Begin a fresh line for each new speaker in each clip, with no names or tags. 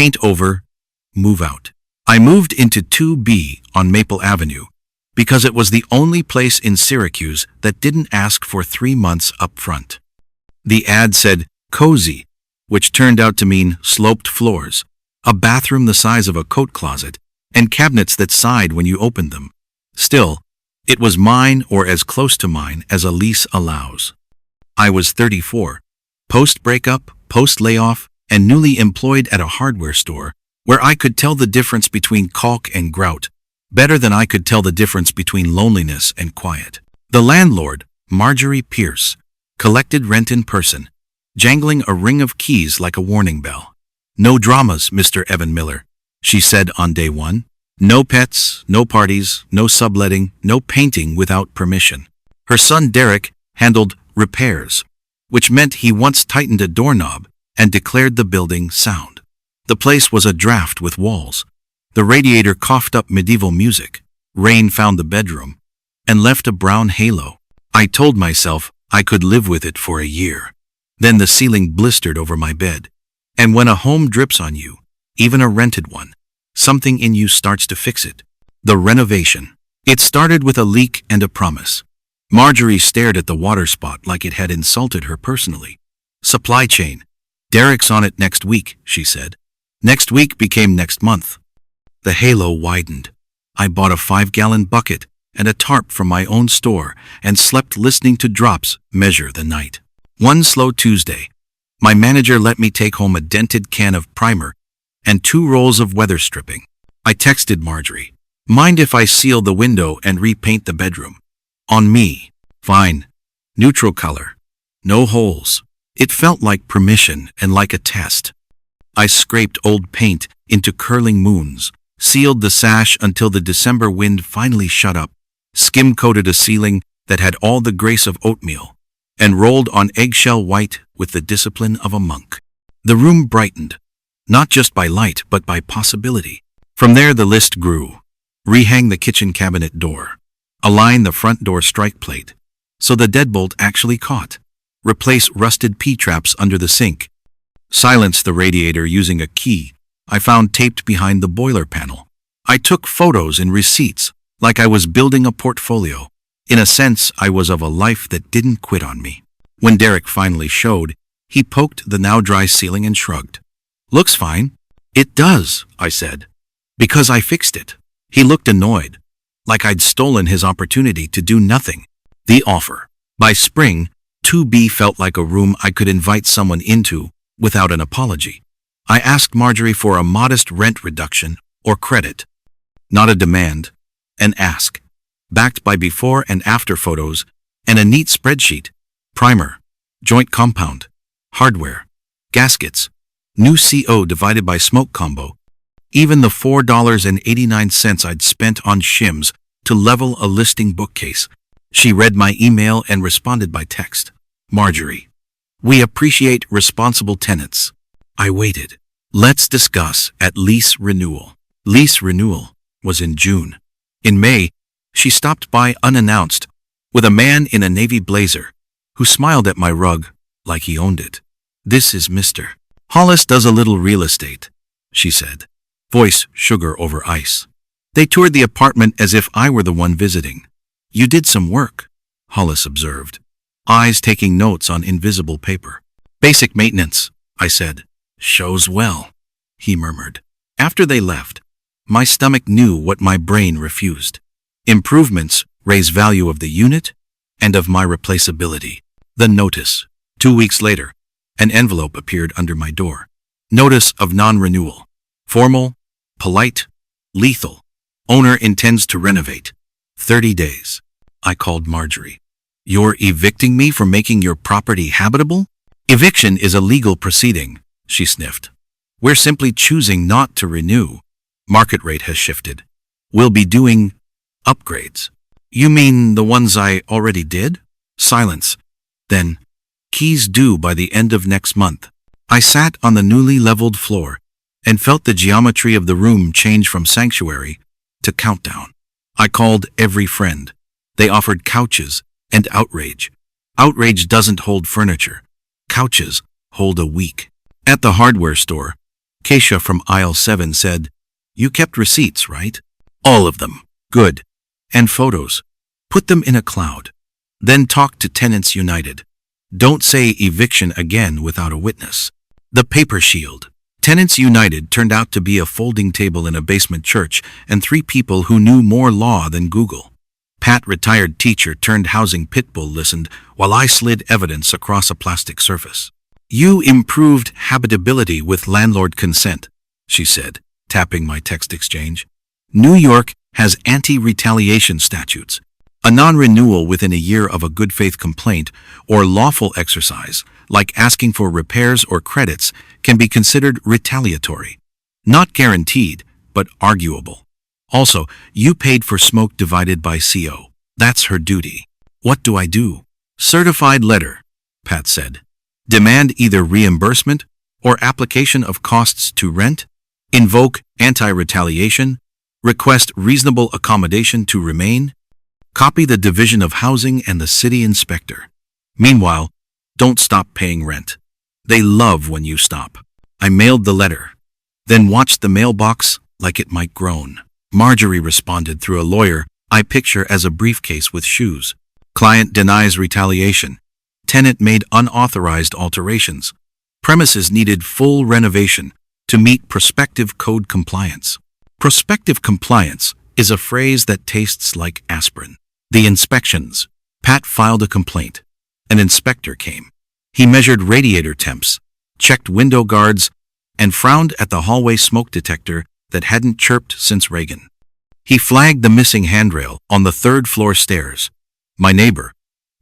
paint over, move out. I moved into 2B on Maple Avenue because it was the only place in Syracuse that didn't ask for 3 months up front. The ad said cozy, which turned out to mean sloped floors, a bathroom the size of a coat closet, and cabinets that sighed when you opened them. Still, it was mine or as close to mine as a lease allows. I was 34, post-breakup, post-layoff, and newly employed at a hardware store where I could tell the difference between caulk and grout better than I could tell the difference between loneliness and quiet. The landlord, Marjorie Pierce, collected rent in person, jangling a ring of keys like a warning bell. "No dramas, Mr. Evan Miller," she said on day one. "No pets, no parties, no subletting, no painting without permission." Her son Derek handled repairs, which meant he once tightened a doorknob and declared the building sound. The place was a draft with walls. The radiator coughed up medieval music. Rain found the bedroom and left a brown halo. I told myself I could live with it for a year. Then the ceiling blistered over my bed. And when a home drips on you, even a rented one, something in you starts to fix it. The renovation. It started with a leak and a promise. Marjorie stared at the water spot like it had insulted her personally. "Supply chain. Derek's on it next week," she said. Next week became next month. The halo widened. I bought a 5-gallon bucket and a tarp from my own store and slept listening to drops measure the night. One slow Tuesday, my manager let me take home a dented can of primer and 2 rolls of weather stripping. I texted Marjorie, "Mind if I seal the window and repaint the bedroom?" "On me." "Fine. Neutral color. No holes." It felt like permission and like a test. I scraped old paint into curling moons, sealed the sash until the December wind finally shut up, skim-coated a ceiling that had all the grace of oatmeal, and rolled on eggshell white with the discipline of a monk. The room brightened, not just by light but by possibility. From there the list grew. Rehang the kitchen cabinet door. Align the front door strike plate so the deadbolt actually caught. Replace rusted P-traps under the sink. Silence the radiator using a key I found taped behind the boiler panel. I took photos and receipts like I was building a portfolio. In a sense, I was of a life that didn't quit on me. When Derek finally showed, he poked the now dry ceiling and shrugged. "Looks fine." "It does," I said, "because I fixed it." He looked annoyed, like I'd stolen his opportunity to do nothing. The offer. By spring, 2B felt like a room I could invite someone into without an apology. I asked Marjorie for a modest rent reduction or credit. Not a demand, an ask, backed by before and after photos and a neat spreadsheet. Primer, joint compound, hardware, gaskets, new CO divided by smoke combo. Even the $4.89 I'd spent on shims to level a listing bookcase. She read my email and responded by text. "Marjorie, we appreciate responsible tenants." I waited. "Let's discuss at lease renewal." Lease renewal was in June. In May, she stopped by unannounced with a man in a navy blazer who smiled at my rug like he owned it. "This is Mr. Hollis does a little real estate," she said, voice sugar over ice. They toured the apartment as if I were the one visiting. "You did some work," Hollis observed, eyes taking notes on invisible paper. "Basic maintenance," I said. "Shows well," he murmured. After they left, my stomach knew what my brain refused. Improvements raise value of the unit and of my replaceability. The notice. 2 weeks later, an envelope appeared under my door. Notice of non-renewal. Formal, polite, lethal. Owner intends to renovate. 30 days. I called Marjorie. "You're evicting me for making your property habitable?" "Eviction is a legal proceeding," she sniffed. "We're simply choosing not to renew. Market rate has shifted. We'll be doing upgrades." "You mean the ones I already did?" Silence. Then, "Keys due by the end of next month." I sat on the newly leveled floor and felt the geometry of the room change from sanctuary to countdown. I called every friend. They offered couches and outrage. Outrage doesn't hold furniture. Couches hold a week. At the hardware store, Keisha from aisle 7 said, "You kept receipts, right?" "All of them." "Good. And photos. Put them in a cloud. Then talk to Tenants United. Don't say eviction again without a witness." The paper shield. Tenants United turned out to be a folding table in a basement church and 3 people who knew more law than Google. Pat, retired teacher turned housing pitbull, listened while I slid evidence across a plastic surface. "You improved habitability with landlord consent," she said, tapping my text exchange. "New York has anti-retaliation statutes. A non-renewal within a year of a good faith complaint or lawful exercise, like asking for repairs or credits, can be considered retaliatory. Not guaranteed, but arguable. Also, you paid for smoke divided by CO. That's her duty." "What do I do?" "Certified letter," Pat said. "Demand either reimbursement or application of costs to rent. Invoke anti-retaliation. Request reasonable accommodation to remain. Copy the Division of Housing and the city inspector. Meanwhile, don't stop paying rent. They love when you stop." I mailed the letter, then watched the mailbox like it might groan. Marjorie responded through a lawyer I picture as a briefcase with shoes. "Client denies retaliation. Tenant made unauthorized alterations. Premises needed full renovation to meet prospective code compliance." Prospective compliance is a phrase that tastes like aspirin. The inspections. Pat filed a complaint. An inspector came. He measured radiator temps, checked window guards, and frowned at the hallway smoke detector that hadn't chirped since Reagan. He flagged the missing handrail on the 3rd floor stairs. My neighbor,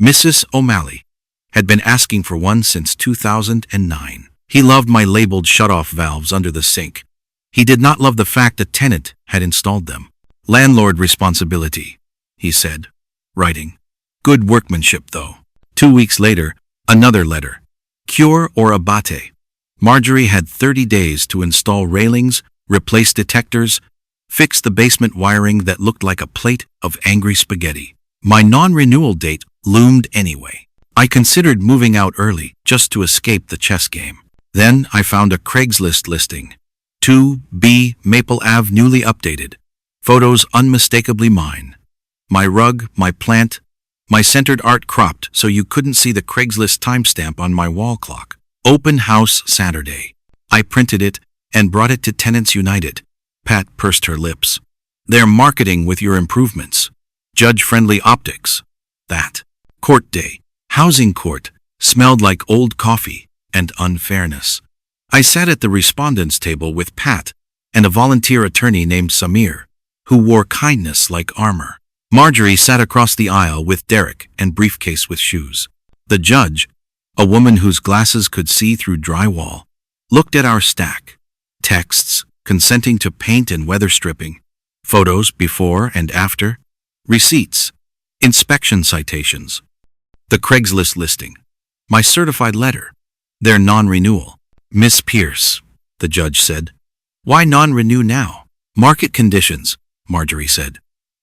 Mrs. O'Malley, had been asking for one since 2009. He loved my labeled shutoff valves under the sink. He did not love the fact a tenant had installed them. "Landlord responsibility," he said, writing. "Good workmanship, though." 2 weeks later, another letter. "Cure or abate." Marjorie had 30 days to install railings, replace detectors, fix the basement wiring that looked like a plate of angry spaghetti. My non-renewal date loomed anyway. I considered moving out early just to escape the chess game. Then I found a Craigslist listing. 2B Maple Ave, newly updated. Photos unmistakably mine. My rug, my plant, my centered art cropped so you couldn't see the Craigslist timestamp on my wall clock. "Open house Saturday." I printed it and brought it to Tenants United. Pat pursed her lips. "They're marketing with your improvements. Judge-friendly optics." That. Court day. Housing court. Smelled like old coffee and unfairness. I sat at the respondents' table with Pat and a volunteer attorney named Samir, who wore kindness like armor. Marjorie sat across the aisle with Derek and briefcase with shoes. The judge, a woman whose glasses could see through drywall, looked at our stack. Texts, consenting to paint and weather stripping, photos before and after, receipts, inspection citations, the Craigslist listing, my certified letter, their non-renewal. "Miss Pierce," the judge said, "why non-renew now?" "Market conditions," Marjorie said.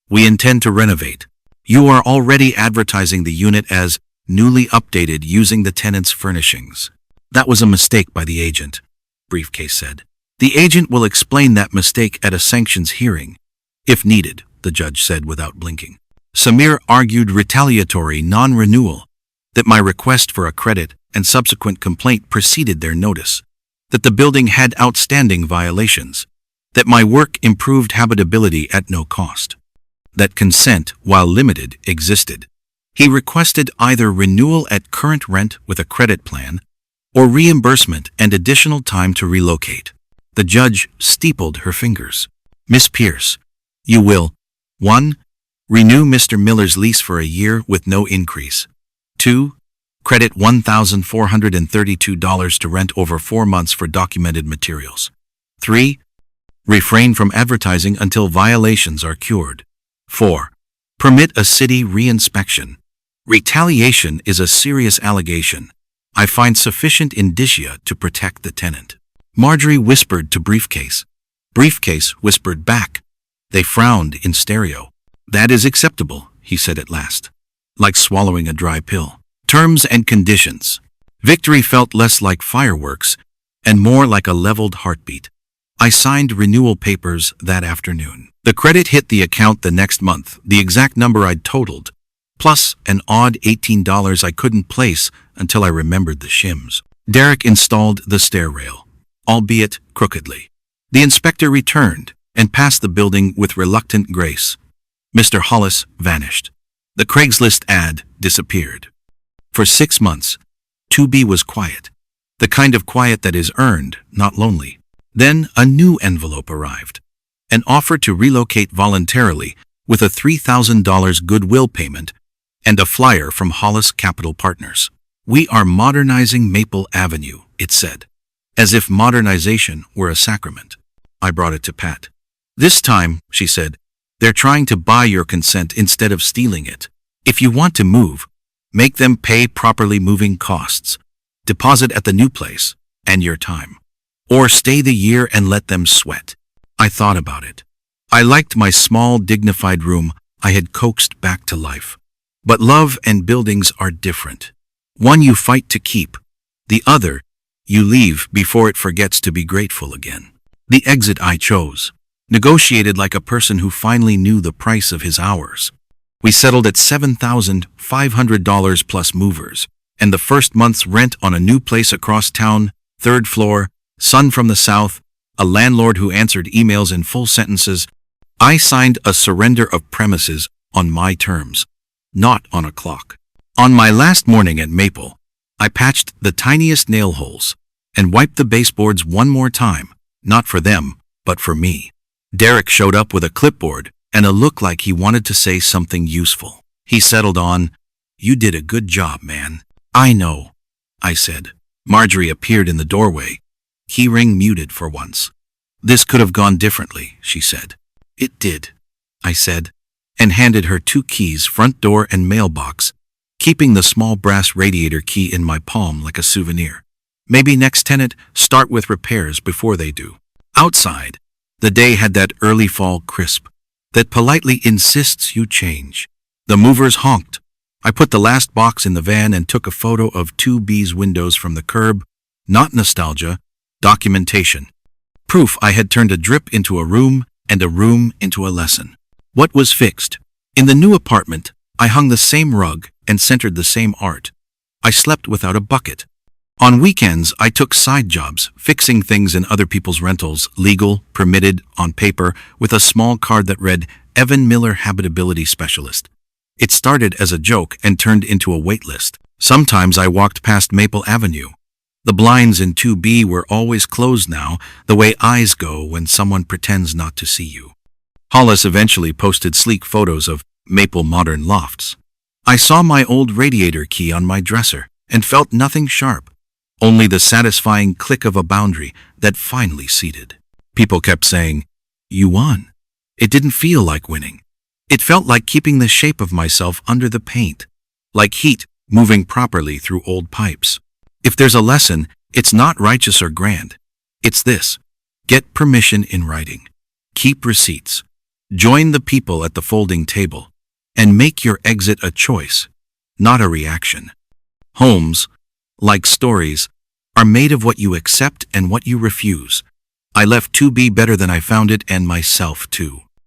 "We intend to renovate. You are already advertising the unit as newly updated using the tenant's furnishings." "That was a mistake by the agent," briefcase said. "The agent will explain that mistake at a sanctions hearing, if needed," the judge said without blinking. Samir argued retaliatory non-renewal, that my request for a credit and subsequent complaint preceded their notice, that the building had outstanding violations, that my work improved habitability at no cost, that consent, while limited, existed. He requested either renewal at current rent with a credit plan or reimbursement and additional time to relocate. The judge steepled her fingers. "Miss Pierce, you will 1. Renew Mr. Miller's lease for a year with no increase. 2. Credit $1,432 to rent over 4 months for documented materials. 3. Refrain from advertising until violations are cured. 4. Permit a city reinspection. Retaliation is a serious allegation. I find sufficient indicia to protect the tenant." Marjorie whispered to Briefcase. Briefcase whispered back. They frowned in stereo. "That is acceptable," he said at last, like swallowing a dry pill. Terms and conditions. Victory felt less like fireworks and more like a leveled heartbeat. I signed renewal papers that afternoon. The credit hit the account the next month, the exact number I'd totaled, plus an odd $18 I couldn't place until I remembered the shims. Derek installed the stair rail, albeit crookedly. The inspector returned and passed the building with reluctant grace. Mr. Hollis vanished. The Craigslist ad disappeared. For 6 months, 2B was quiet, the kind of quiet that is earned, not lonely. Then a new envelope arrived, an offer to relocate voluntarily with a $3,000 goodwill payment and a flyer from Hollis Capital Partners. "We are modernizing Maple Avenue," it said, as if modernization were a sacrament. I brought it to Pat. "This time," she said, "they're trying to buy your consent instead of stealing it. If you want to move, make them pay properly moving costs, deposit at the new place, and your time. Or stay the year and let them sweat." I thought about it. I liked my small, dignified room I had coaxed back to life. But love and buildings are different. One you fight to keep, the other you leave before it forgets to be grateful again. The exit I chose, negotiated like a person who finally knew the price of his hours. We settled at $7,500 plus movers, and the first month's rent on a new place across town, 3rd floor, sun from the south, a landlord who answered emails in full sentences. I signed a surrender of premises on my terms, not on a clock. On my last morning at Maple, I patched the tiniest nail holes and wiped the baseboards one more time, not for them, but for me. Derek showed up with a clipboard and a look like he wanted to say something useful. He settled on, "You did a good job, man." "I know," I said. Marjorie appeared in the doorway, keyring muted for once. "This could have gone differently," she said. "It did," I said, and handed her 2 keys, front door and mailbox, keeping the small brass radiator key in my palm like a souvenir. "Maybe next tenant, start with repairs before they do." Outside, the day had that early fall crisp that politely insists you change. The movers honked. I put the last box in the van and took a photo of 2B's windows from the curb. Not nostalgia, documentation. Proof I had turned a drip into a room and a room into a lesson. What was fixed? In the new apartment, I hung the same rug and centered the same art. I slept without a bucket. On weekends, I took side jobs, fixing things in other people's rentals, legal, permitted, on paper, with a small card that read, "Evan Miller Habitability Specialist." It started as a joke and turned into a wait list. Sometimes I walked past Maple Avenue. The blinds in 2B were always closed now, the way eyes go when someone pretends not to see you. Hollis eventually posted sleek photos of Maple modern lofts. I saw my old radiator key on my dresser and felt nothing sharp, only the satisfying click of a boundary that finally seated. People kept saying, "You won." It didn't feel like winning. It felt like keeping the shape of myself under the paint, like heat moving properly through old pipes. If there's a lesson, it's not righteous or grand. It's this: get permission in writing, keep receipts, join the people at the folding table, and make your exit a choice, not a reaction. Homes, like stories, are made of what you accept and what you refuse. I left 2B better than I found it, and myself too.